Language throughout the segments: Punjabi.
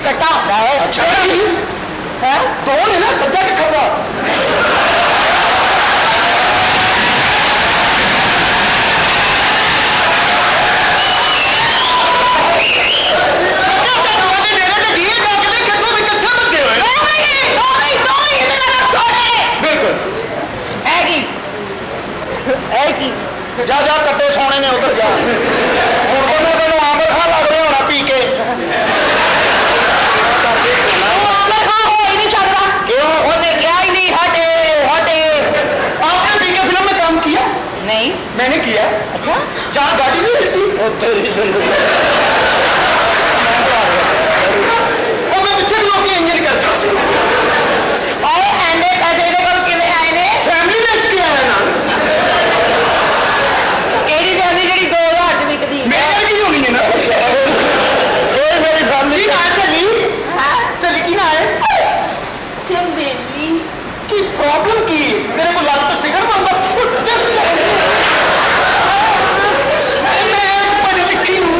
ਕੱਟਾ ਹੁੰਦਾ ਹੈ। ਅੱਛਾ ਹੈ ਦੋ ਨੇ ਨਾ, ਸੱਜਾ ਕਿ ਖੱਬਾ? जा जा कट्टे सोने ने उधर जा। हुण तो मैं तेन आम खा लग रहा होना पी के। आपने पी के फिल्म में काम किया? नहीं मैंने किया। अच्छा जहाँ गाड़ी नहीं रहती तेरी जिंदगी मैं पिछले लोग इंजन करता सी। फैमिली बेच के आया ना। ਕਿਹੜੀ ਫੈਮਿਲੀ ਜਿਹੜੀ 2000 ਚ ਵਿਕਦੀ मेरे की होनी है ना। ये मेरी फैमिली ना है। सली सली की ना है ਚੰਬੇਲੀ की प्रॉब्लम की मेरे को लग तो सिगर मैं पढ़ी लिखी हूँ।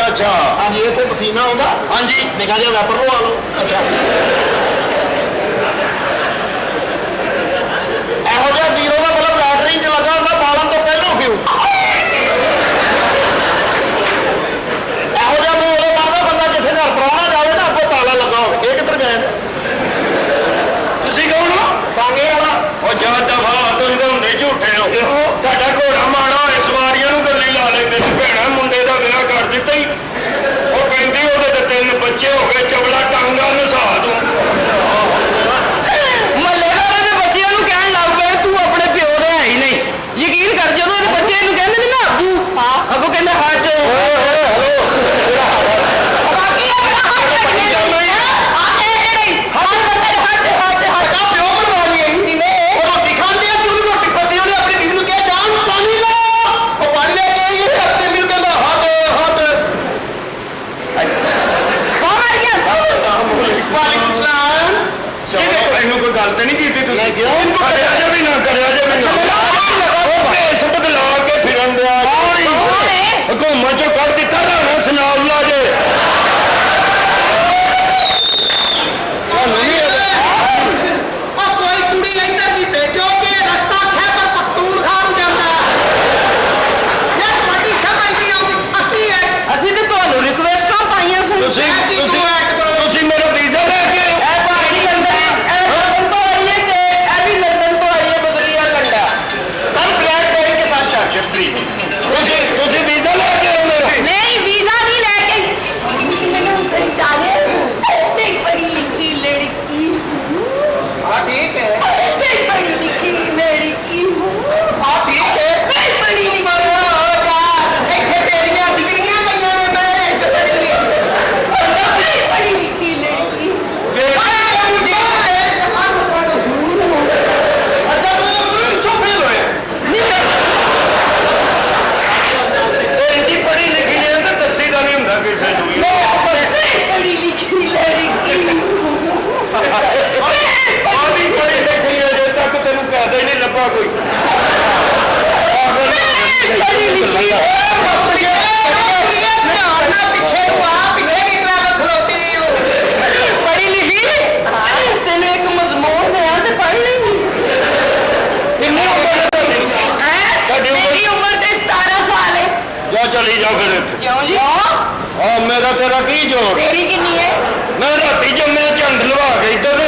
ਅੱਛਾ ਹਾਂਜੀ ਇੱਥੇ ਪਸੀਨਾ ਆਉਂਦਾ ਹਾਂਜੀ ਨਿਕਾ ਜਿਹਾ ਵੈਪਰ ਲਵਾ ਲਓ ਅੱਛਾ ਇਹੋ ਜਿਹਾ ਜ਼ੀਰੋ ਦਾ ਬਲਬ ਬੈਟਰੀ 'ਚ ਲੱਗਾ ਹੁੰਦਾ ਬਾਲਣ ਤੋਂ ਪਹਿਲਾਂ ਫਿਊਜ਼ ਇਹੋ ਜਿਹਾ ਮੂੰਹ ਉਦੋਂ ਬਣਦਾ ਬੰਦਾ ਕਿਸੇ ਘਰ ਪ੍ਰਾਹੁਣਾ ਜਾਵੇ ਨਾ ਅੱਗੋਂ ਤਾਲਾ ਲੱਗਾ ਹੋਵੇ ਇਹ ਕਿੱਧਰ ਗਏ ਤੁਸੀਂ ਕੌਣ ਹੋ ਬਾਗੇ ਵਾਲਾ ਉਹ ਜਾ ਦਫਾ ਤੁਸੀਂ ਤਾਂ ਹੁੰਦੇ ਝੂਠੇ ਹੋ ਤੁਹਾਡਾ ਘੋੜਾ ਮਾੜਾ ਹੋਏ ਸਵਾਰੀਆਂ ਨੂੰ ਗੱਲੀ ਲਾ ਲੈਂਦੇ ਨੇ ਭੈਣਾ ਮੁੰਡੇ ਦਾ ਵਿਆਹ ਕਰ ਦਿੱਤਾ ਹੀ ਉਹ ਕਹਿੰਦੀ ਉਹਦੇ ਤੇ 3 ਬੱਚੇ ਹੋ ਗਏ ਚਵਲਾ ਟਾਂਗਾ ਨਸਾ ਦੂੰ ਮੱਲੇਦਾਰ ਦੇ ਬੱਚਿਆਂ ਨੂੰ ਕਹਿਣ ਲੱਗ ਪਏ ਤੂੰ ਆਪਣੇ ਪਿਓ ਦਾ ਹੈ ਹੀ ਨਹੀਂ ਯਕੀਨ ਕਰ ਜਦੋਂ ਇਹਦੇ ਬੱਚੇ ਇਹਨੂੰ ਕਹਿੰਦੇ ਨੇ ਨਾ ਅੱਬੂ ਅੱਗੋਂ ਕਹਿੰਦਾ ਹਟ ਬਾਕੀ ਆਪਣਾ ਹਟ ਲੱਗੇ ਆ ਇਹ ਜਿਹੜੇ ਹਟ ਬੰਦੇ ਹਟ ਪਿਓ ਬਣਵਾਈ ਉਹ ਰੋਟੀ ਖਾਂਦੇ ਆ ਤੂੰ ਰੋਟੀ ਫਸੀ ਉਹਨੇ ਆਪਣੀ ਬੀਬੀ ਨੂੰ ਕਿਹਾ ਜਾਨ ਪਾਣੀ ਲਾ ਉਹ ਪਾਣੀ ਲੈ ਕੇ ਆਈ ਹੱਥ ਮੈਨੂੰ ਕਹਿੰਦਾ ਹਟ ਬਾਹਰ ਗਿਆ ਵਾਲੇਕੁਮ ਸਲਾਮ ਇਹਨੂੰ ਕੋਈ ਗੱਲ ਤੇ ਨਹੀਂ ਕੀਤੀ ਤੁਸੀਂ ਕਰਿਆ ਜੇ ਵੀ ਨਾ ਕਰਿਆ ਜੇ ਵੀ ਨਾ ਉਹ ਭੇਸ ਬਦਲਾ ਕੇ ਫਿਰਨ ਦਿਆ ਹਕੂਮਤ ਚੋਂ ਕੱਢ ਦਿੱਤਾ ਰਾਣਾ ਸਨਾਉਲਾ ਜੇ ਕੋਈ ਕੁੜੀ ਇੱਧਰ ਦੀ ਭੇਜੋ ਕਿ ਰਸਤਾ ਖੈਬਰ ਪਖਤੂਨਖਵਾ ਨੂੰ ਜਾਂਦਾ ਯਾਰ ਵੱਡੀ ਸਮਝ ਨਹੀਂ ਆਉਂਦੀ ਅੱਕੀ ਹੈ ਅਸੀਂ ਤੇ ਤੁਹਾਨੂੰ ਰਿਕਵੈਸਟਾਂ ਪਾਈਆਂ ਸਨ ਤੁਸੀਂ ਮੇਰਾ ਵੀਜ਼ਾ ਲੈ ਕੇ ਇਹ ਭਾਈ ਲੰਡਨ ਤੋਂ ਆਈ ਹੈ ਤੇ ਇਹ ਵੀ ਲੰਡਨ ਤੋਂ ਆਈ ਹੈ ਬਦਰੀਆ ਲੰਡਾ सर ब्लैकबेरी के साथ चार्जर फ्री तुझे वीजा लेके आओ मेरा नहीं वीजा नहीं लेके बड़ी लिखी लड़की हाँ ठीक है बड़ी लिखी लड़की हाँ ठीक है बड़ी लिखी ਇੱਥੇ ਤੇਰੀਆਂ ਡਿਗਰੀਆਂ ਪਈਆਂ ਨੇ ਮੈਂ ਇੱਥੇ ਪੜ੍ਹੀ ਲਿਖੀ बड़ी लिखी लड़की अच्छा तू पिछों फेल होया इनकी पढ़ी लिखी है तो दसी का नहीं होंगे किसी को बड़ी लिखी लड़की आधी पढ़ी लिखी है जे तक तेन कहता ही नहीं लभा कोई ਪਿੱਛੇ ਨੂੰ ਆ ਪਿੱਛੇ ਕੀ ਟ੍ਰੈਫਿਕ ਖਲੋਤੀ पढ़ी लिखी तेन एक मजमून दिया तो पढ़ लेंगी किन्नी उम्र है तेरी? मेरी उम्र से 17 साल है जा चली जा फिर इत्थे। क्यों जी मेरा तेरा की जोड़ तेरी कितनी है मैं राती जम्मे झंड लवा के इधर